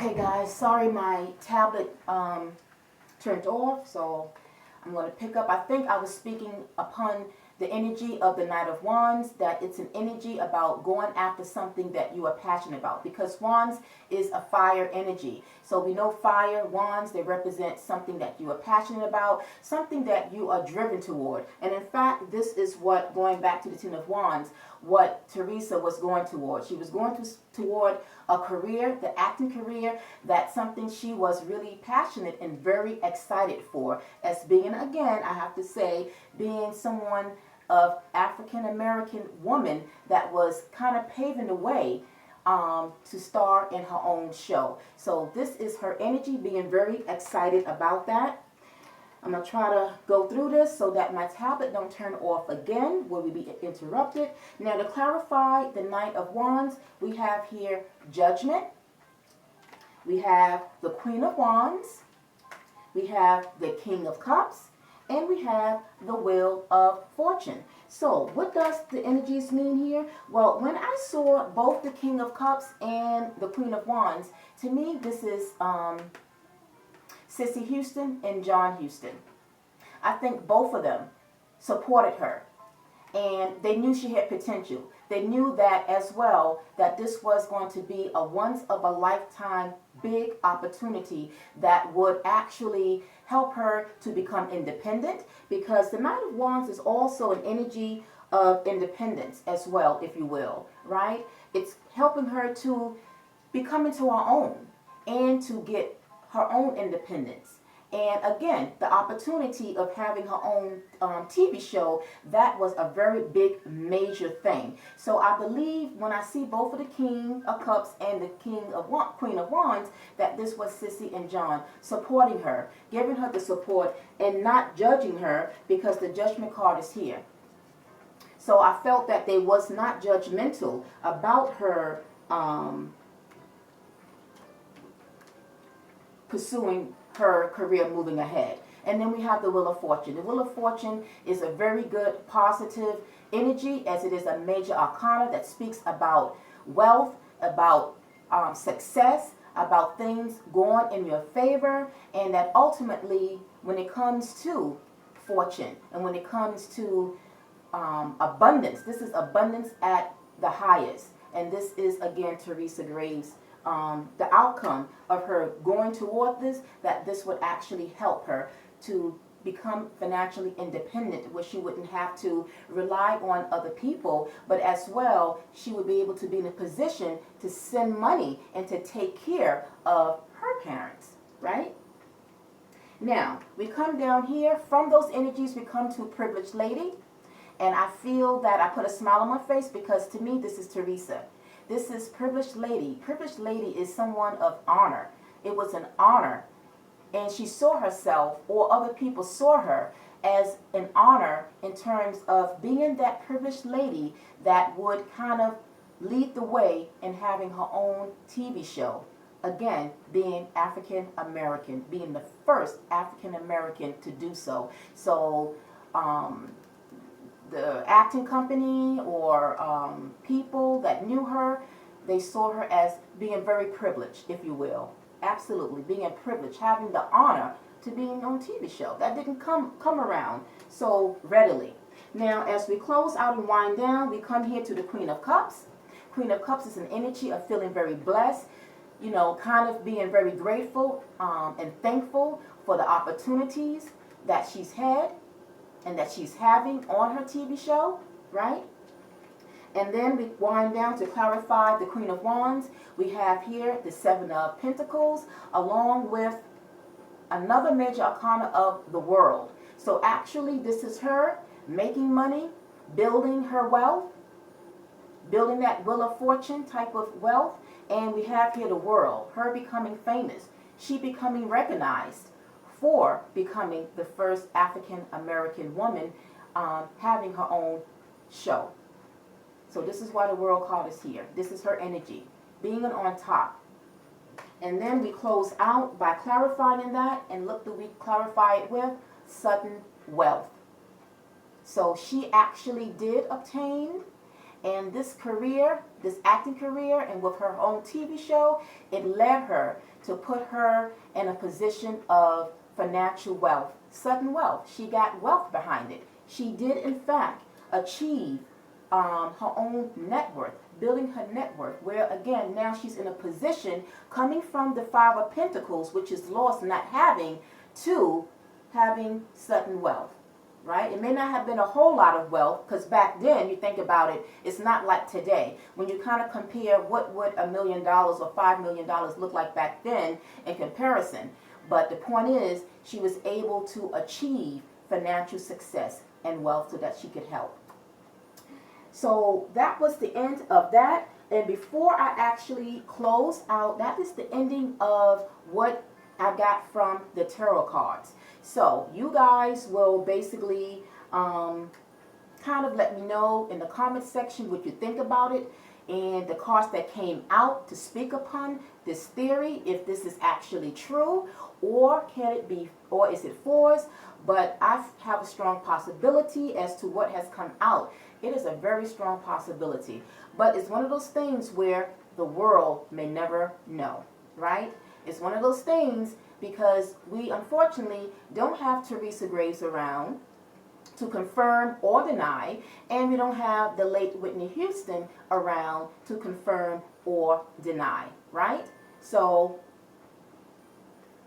Okay guys, sorry my tablet turned off, so I'm going to pick up. I think I was speaking upon the energy of the Knight of Wands, that it's an energy about going after something that you are passionate about, because Wands is a fire energy. So we know fire, Wands, they represent something that you are passionate about, something that you are driven toward. And in fact, this is what, going back to the Ten of Wands, what Teresa was going toward. She was going toward a career, the acting career, that's something she was really passionate and very excited for, as being, again, I have to say, being someone of African American woman that was kind of paving the way to star in her own show. So this is her energy, being very excited about that. I'm going to try to go through this so that my tablet don't turn off again where we be interrupted. Now, to clarify the Knight of Wands, we have here Judgment. We have the Queen of Wands. We have the King of Cups. And we have the Wheel of Fortune. So what does the energies mean here? Well, when I saw both the King of Cups and the Queen of Wands, to me this is Sissy Houston and John Houston. I think both of them supported her, and they knew she had potential. They knew that as well, that this was going to be a once-of-a-lifetime big opportunity that would actually help her to become independent, because the Knight of Wands is also an energy of independence as well, if you will, right? It's helping her to become into her own and to get her own independence. And again, the opportunity of having her own TV show, that was a very big, major thing. So I believe when I see both of the King of Cups and the Queen of Wands, that this was Sissy and John supporting her, giving her the support and not judging her, because the Judgment card is here. So I felt that they was not judgmental about her pursuing her career, moving ahead. And then we have the Wheel of Fortune. The Wheel of Fortune is a very good positive energy, as it is a major arcana that speaks about wealth, about success, about things going in your favor, and that ultimately when it comes to fortune and when it comes to abundance, this is abundance at the highest. And this is, again, Teresa Graves, the outcome of her going toward this, that this would actually help her to become financially independent, where she wouldn't have to rely on other people, but as well, she would be able to be in a position to send money and to take care of her parents, right? Now, we come down here, from those energies we come to Privileged Lady, and I feel that I put a smile on my face, because to me this is Teresa. This is Privileged Lady. Privileged Lady is someone of honor. It was an honor, and she saw herself, or other people saw her, as an honor in terms of being that privileged lady that would kind of lead the way in having her own TV show. Again, being African American, being the first African American to do so. So the acting company or people that knew her, they saw her as being very privileged, if you will. Absolutely, being privileged, having the honor to being on a TV show. That didn't come around so readily. Now, as we close out and wind down, we come here to the Queen of Cups. Queen of Cups is an energy of feeling very blessed, you know, kind of being very grateful and thankful for the opportunities that she's had and that she's having on her TV show, right? And then we wind down to clarify the Queen of Wands. We have here the Seven of Pentacles, along with another major arcana of the World. So actually, this is her making money, building her wealth, building that Wheel of Fortune type of wealth. And we have here the World, her becoming famous, she becoming recognized for becoming the first African American woman having her own show. So this is why the World card is here. This is her energy, being on top. And then we close out by clarifying that, and look, do we clarify it with sudden wealth. So she actually did obtain And this career, this acting career, and with her own TV show, it led her to put her in a position of financial wealth, sudden wealth. She got wealth behind it. She did, in fact, achieve her own net worth, building her net worth, where again, now she's in a position coming from the Five of Pentacles, which is lost not having, to having sudden wealth, right? It may not have been a whole lot of wealth, because back then, you think about it, it's not like today. When you kind of compare what would $1 million or $5 million look like back then in comparison. But the point is, she was able to achieve financial success and wealth so that she could help. So that was the end of that. And before I actually close out, that is the ending of what I got from the tarot cards. So you guys will basically kind of let me know in the comment section what you think about it, and the cards that came out to speak upon this theory, if this is actually true, or can it be, or is it false? But I have a strong possibility as to what has come out. It is a very strong possibility, but it's one of those things where the world may never know, right? It's one of those things because we unfortunately don't have Teresa Graves around to confirm or deny, and we don't have the late Whitney Houston around to confirm or deny, right? So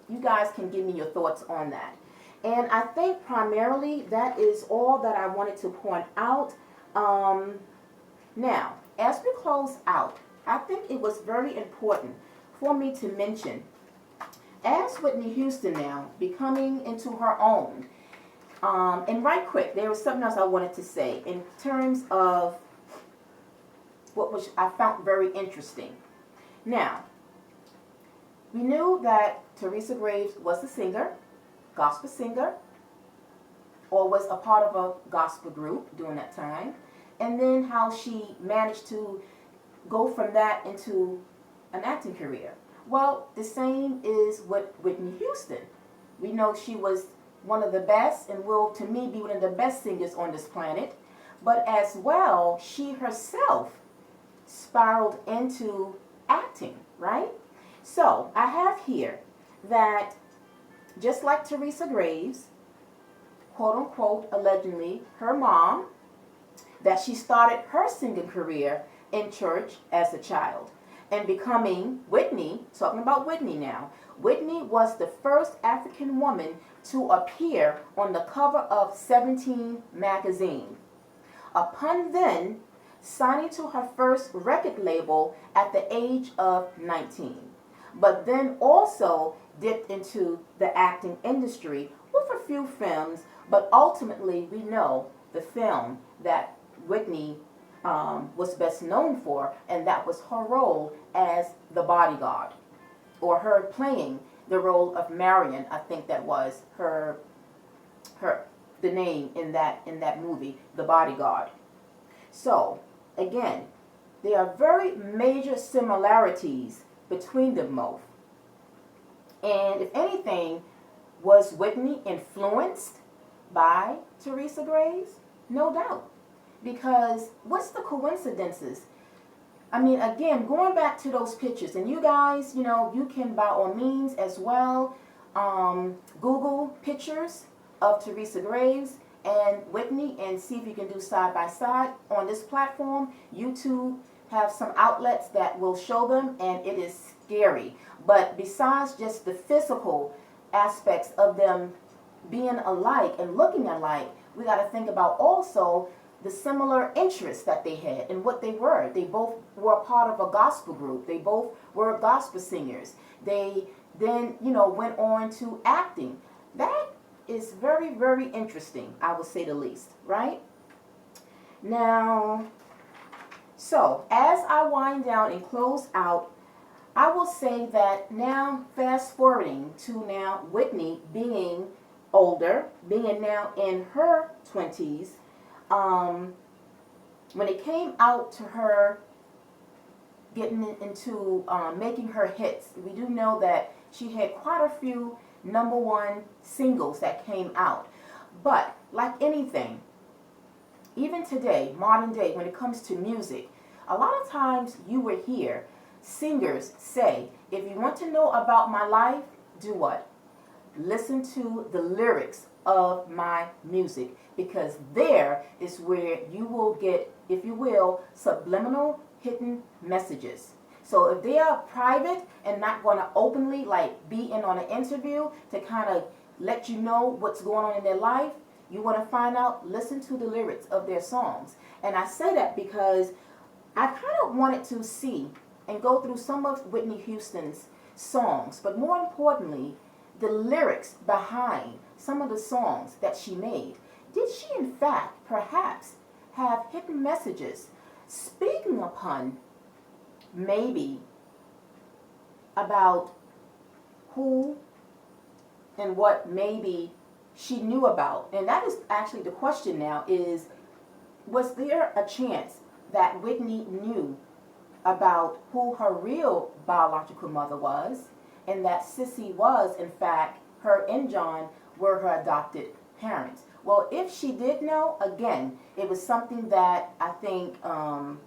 you guys can give me your thoughts on that. And I think primarily that is all that I wanted to point out. Now, as we close out, I think it was very important for me to mention, as Whitney Houston now becoming into her own, and right quick, there was something else I wanted to say in terms of what which I found very interesting. Now, we knew that Teresa Graves was a singer, gospel singer, or was a part of a gospel group during that time, and then how she managed to go from that into an acting career. Well, the same is with Whitney Houston. We know she was one of the best, and will, to me, be one of the best singers on this planet, but as well, she herself spiraled into acting, right? So, I have here that just like Teresa Graves, quote unquote, allegedly, her mom, that she started her singing career in church as a child. And becoming Whitney, talking about Whitney now, Whitney was the first African woman to appear on the cover of 17 magazine. Upon then signing to her first record label at the age of 19. But then also dipped into the acting industry with a few films, but ultimately we know the film that Whitney was best known for, and that was her role as the bodyguard, or her playing the role of Marion. I think that was the name in that movie, The Bodyguard. So again, there are very major similarities between them both. And if anything, was Whitney influenced by Teresa Graves? No doubt. Because what's the coincidences? I mean, again, going back to those pictures, and you guys, you know, you can by all means as well Google pictures of Teresa Graves and Whitney and see if you can do side by side on this platform. YouTube have some outlets that will show them, and it is scary. But besides just the physical aspects of them being alike and looking alike, we got to think about also the similar interests that they had and what they were. They both were part of a gospel group. They both were gospel singers. They then, you know, went on to acting. That is very, very interesting, I would say the least, right? Now, so as I wind down and close out, I will say that now, fast forwarding to now Whitney being older, being now in her 20s, when it came out to her getting into making her hits, we do know that she had quite a few #1 singles that came out. But like anything, even today, modern day, when it comes to music, a lot of times you will hear singers say, if you want to know about my life, do what? Listen to the lyrics of my music, because there is where you will get, if you will, subliminal hidden messages. So if they are private and not going to openly like be in on an interview to kind of let you know what's going on in their life, you want to find out, listen to the lyrics of their songs. And I say that because I kind of wanted to see and go through some of Whitney Houston's songs, but more importantly, the lyrics behind some of the songs that she made. Did she in fact perhaps have hidden messages speaking upon maybe about who and what maybe she knew about? And that is actually the question now, is was there a chance that Whitney knew about who her real biological mother was, and that Sissy was, in fact, her and John were her adopted parents? Well, if she did know, again, it was something that I think, and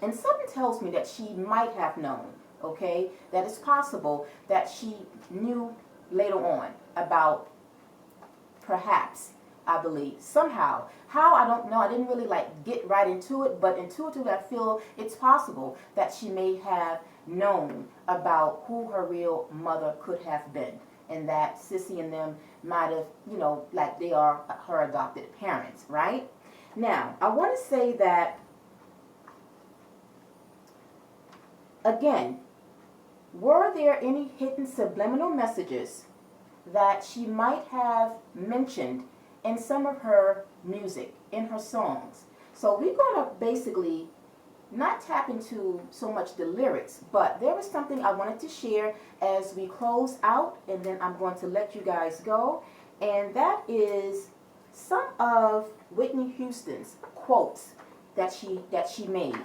something tells me that she might have known, okay? That it's possible that she knew later on about, perhaps, I believe, somehow. How, I don't know. I didn't really like get right into it, but intuitively I feel it's possible that she may have known about who her real mother could have been, and that Sissy and them might have, like they are her adopted parents, right? Now, I want to say that, again, were there any hidden subliminal messages that she might have mentioned in some of her music, in her songs? So we're going to basically not tap into so much the lyrics, but there was something I wanted to share as we close out, and then I'm going to let you guys go, and that is some of Whitney Houston's quotes that she made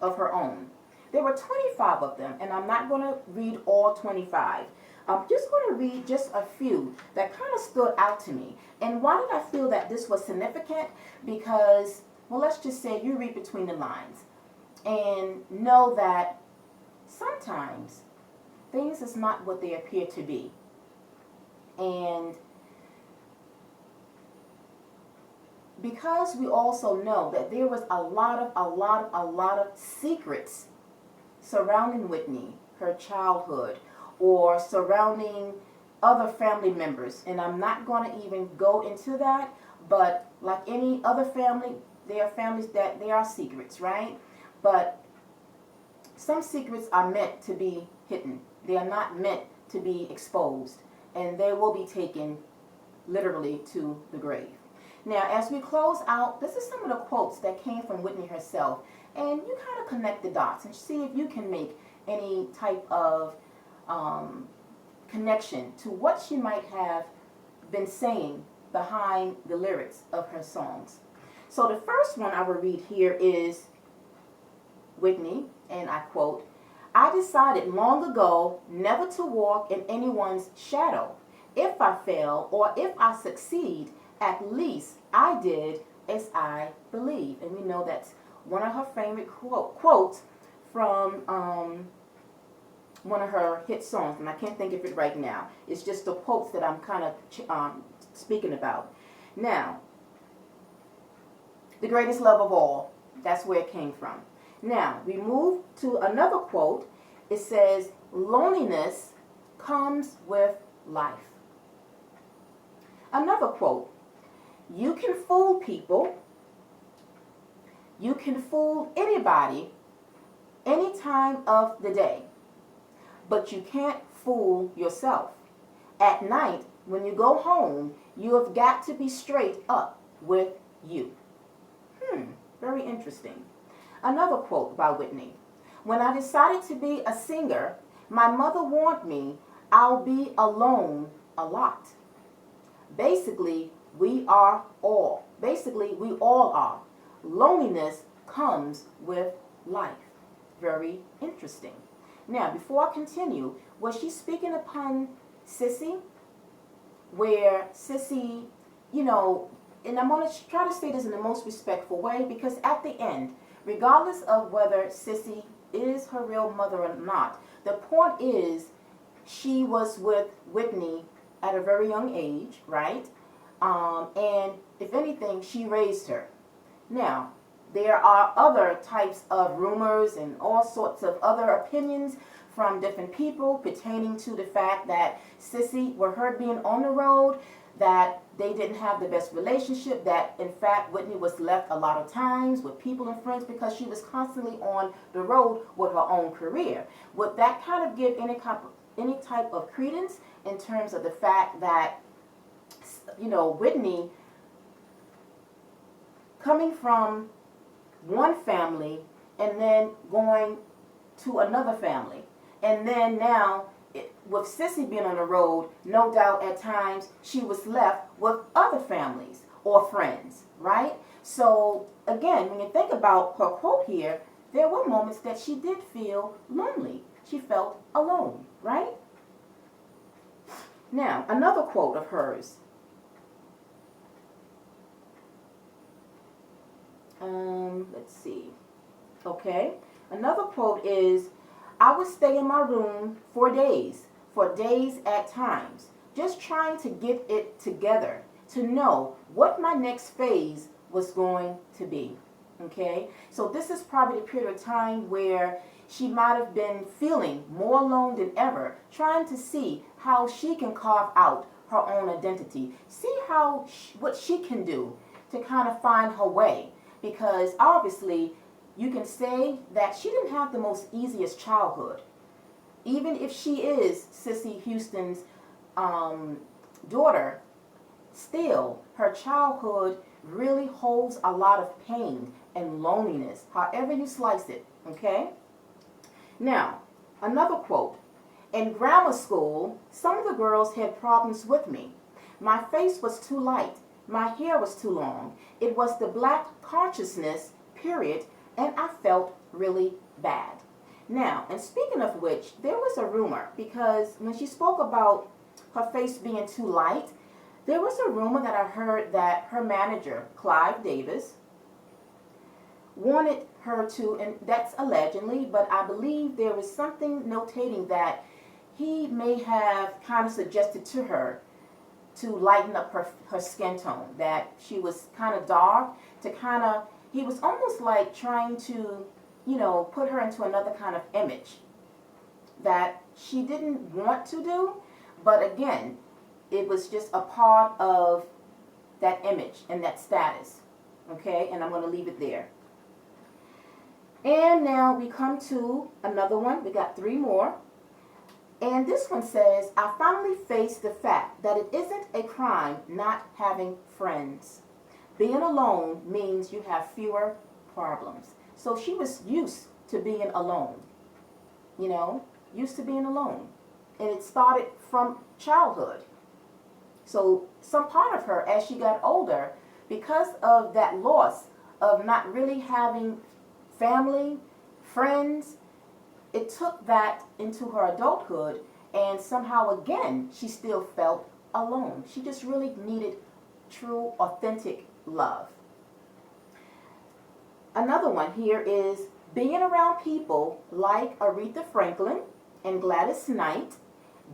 of her own. There were 25 of them, and I'm not going to read all 25. I'm just going to read just a few that kind of stood out to me. And why did I feel that this was significant? Because, well, let's just say you read between the lines and know that sometimes things is not what they appear to be. And because we also know that there was a lot of secrets surrounding Whitney, her childhood, or surrounding other family members. And I'm not going to even go into that, but like any other family, there are families that there are secrets, right? But some secrets are meant to be hidden. They are not meant to be exposed, and they will be taken literally to the grave. Now, as we close out, this is some of the quotes that came from Whitney herself, and you kind of connect the dots and see if you can make any type of connection to what she might have been saying behind the lyrics of her songs. So the first one I will read here is Whitney, and I quote, "I decided long ago never to walk in anyone's shadow. If I fail or if I succeed, at least I did as I believe." And we know that's one of her favorite quotes from one of her hit songs, and I can't think of it right now. It's just the quotes that I'm kind of speaking about. Now, the greatest love of all, that's where it came from. Now, we move to another quote. It says, "Loneliness comes with life." Another quote, "You can fool people. You can fool anybody any time of the day. But you can't fool yourself. At night, when you go home, you have got to be straight up with you." Very interesting. Another quote by Whitney, "When I decided to be a singer, my mother warned me I'll be alone a lot." Basically, we all are. Loneliness comes with life. Very interesting. Now, before I continue, was she speaking upon Sissy? Where Sissy, and I'm going to try to say this in the most respectful way, because at the end, regardless of whether Sissy is her real mother or not, the point is she was with Whitney at a very young age, right? And if anything, she raised her. Now, there are other types of rumors and all sorts of other opinions from different people pertaining to the fact that Sissy, with her being on the road, that they didn't have the best relationship, that in fact Whitney was left a lot of times with people and friends because she was constantly on the road with her own career. Would that kind of give any type of credence in terms of the fact that, you know, Whitney coming from one family and then going to another family, and then now with Sissy being on the road, no doubt at times she was left with other families or friends, right? So again, when you think about her quote here, there were moments that she did feel lonely. She felt alone, right? Now, another quote of hers. Let's see. Okay. Another quote is, I would stay in my room for days at times, just trying to get it together to know what my next phase was going to be. Okay. So this is probably the period of time where she might have been feeling more alone than ever, trying to see how she can carve out her own identity, see what she can do to kind of find her way. Because obviously, you can say that she didn't have the most easiest childhood. Even if she is Sissy Houston's daughter, still, her childhood really holds a lot of pain and loneliness, however you slice it, okay? Now, another quote. In grammar school, some of the girls had problems with me. My face was too light. My hair was too long. It was the black consciousness, period, and I felt really bad. Now, and speaking of which, there was a rumor, because when she spoke about her face being too light, there was a rumor that I heard that her manager, Clive Davis, wanted her to, and that's allegedly, but I believe there was something notating that he may have kind of suggested to her to lighten up her skin tone, that she was kind of dark, to kind of, he was almost like trying to, you know, put her into another kind of image that she didn't want to do, but again, it was just a part of that image and that status, okay, and I'm going to leave it there. And now we come to another one. We got 3 more. And this one says, I finally faced the fact that it isn't a crime not having friends. Being alone means you have fewer problems. So she was used to being alone, you know, used to being alone. And it started from childhood. So some part of her, as she got older, because of that loss of not really having family, friends, it took that into her adulthood, and somehow again she still felt alone. She just really needed true, authentic love. Another one here is being around people like Aretha Franklin and Gladys Knight,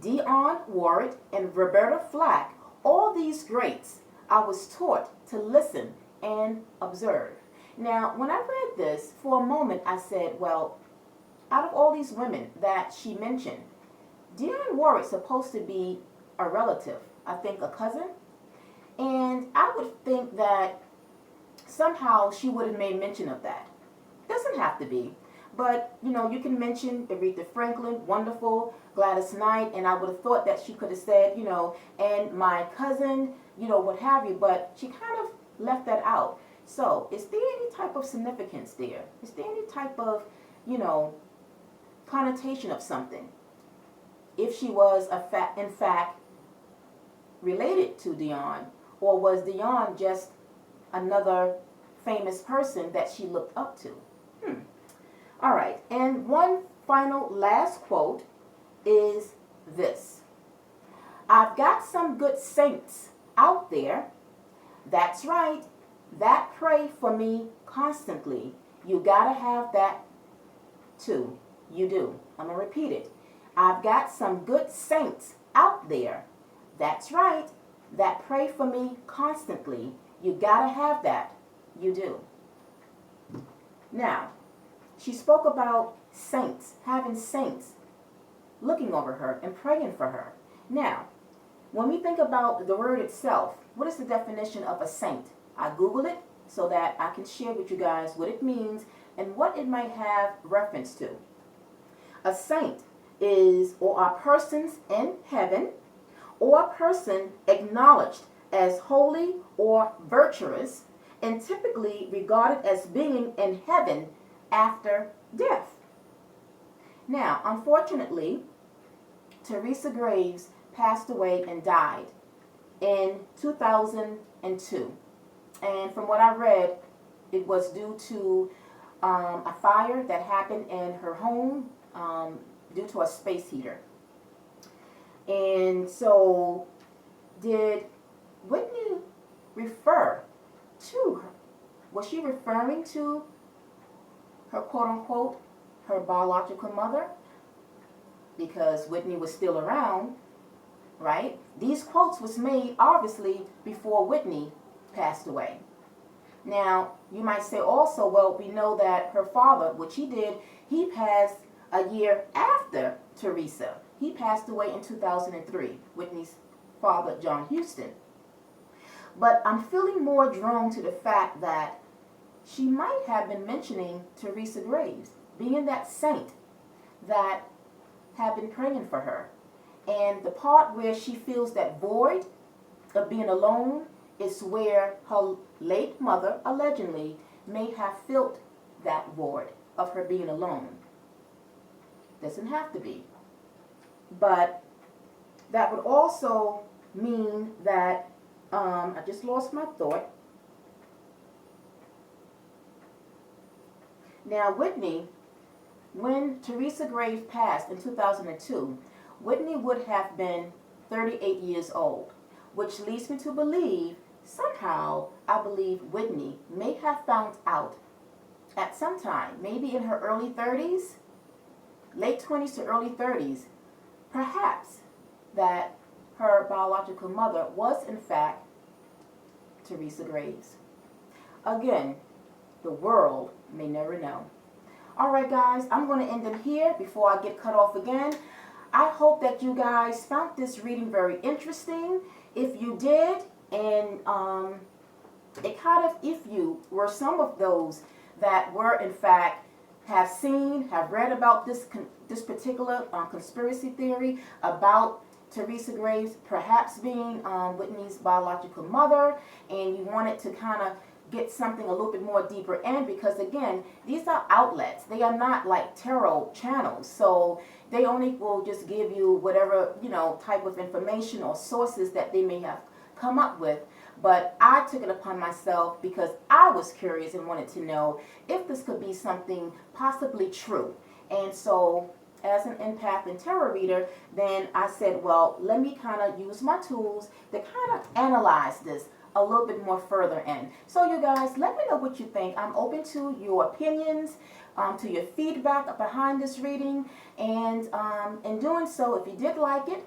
Dionne Warwick and Roberta Flack. All these greats, I was taught to listen and observe. Now, when I read this, for a moment I said, well, out of all these women that she mentioned, Dionne Warwick's supposed to be a relative, I think a cousin. And I would think that somehow she would have made mention of that. Doesn't have to be. But, you know, you can mention Aretha Franklin, wonderful, Gladys Knight, and I would have thought that she could have said, you know, and my cousin, you know, what have you. But she kind of left that out. So, is there any type of significance there? Is there any type of, you know, connotation of something? If she was in fact related to Dionne, or was Dionne just another famous person that she looked up to? All right, and one final last quote is this. I've got some good saints out there. That's right. That pray for me constantly. You gotta have that too. You do. I'm gonna repeat it. I've got some good saints out there. That's right. That pray for me constantly. You gotta have that. You do. Now, she spoke about saints, having saints looking over her and praying for her. Now, when we think about the word itself, what is the definition of a saint? I Googled it so that I can share with you guys what it means and what it might have reference to. A saint is or are persons in heaven or a person acknowledged as holy or virtuous and typically regarded as being in heaven after death. Now, unfortunately, Teresa Graves passed away and died in 2002. And from what I read, it was due to a fire that happened in her home due to a space heater. And so, did Whitney refer to her? Was she referring to her quote-unquote, her biological mother? Because Whitney was still around, right? These quotes was made, obviously, before Whitney passed away. Now, you might say also, well, we know that her father, which he did, he passed a year after Teresa. He passed away in 2003, Whitney's father, John Houston. But I'm feeling more drawn to the fact that she might have been mentioning Teresa Graves, being that saint that had been praying for her. And the part where she feels that void of being alone is where her late mother, allegedly, may have felt that void of her being alone. Doesn't have to be. But that would also mean that, I just lost my thought. Now, Whitney, when Teresa Graves passed in 2002, Whitney would have been 38 years old, which leads me to believe, somehow, I believe Whitney may have found out at some time, maybe in her early 30s, late 20s to early 30s, perhaps that her biological mother was in fact Teresa Graves. Again, the world may never know. All right, guys, I'm going to end it here before I get cut off again. I hope that you guys found this reading very interesting. If you did, and it kind of, if you were some of those that were in fact have seen, have read about this particular conspiracy theory about Teresa Graves perhaps being Whitney's biological mother, and you wanted to kind of get something a little bit more deeper in, because again, these are outlets. They are not like tarot channels, so they only will just give you whatever, you know, type of information or sources that they may have come up with. But I took it upon myself because I was curious and wanted to know if this could be something possibly true. And so as an empath and tarot reader, then I said, well, let me kind of use my tools to kind of analyze this a little bit more further in. So you guys, let me know what you think. I'm open to your opinions, to your feedback behind this reading. And in doing so, if you did like it,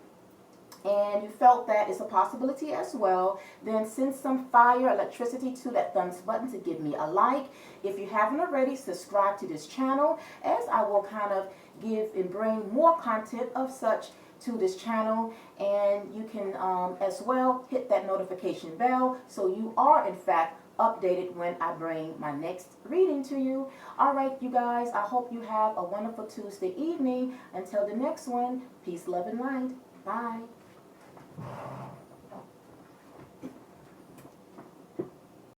and you felt that it's a possibility as well, then send some fire, electricity to that thumbs button to give me a like. If you haven't already, subscribe to this channel, as I will kind of give and bring more content of such to this channel. And you can as well hit that notification bell so you are in fact updated when I bring my next reading to you. All right, you guys, I hope you have a wonderful Tuesday evening. Until the next one, peace, love, and light. Bye.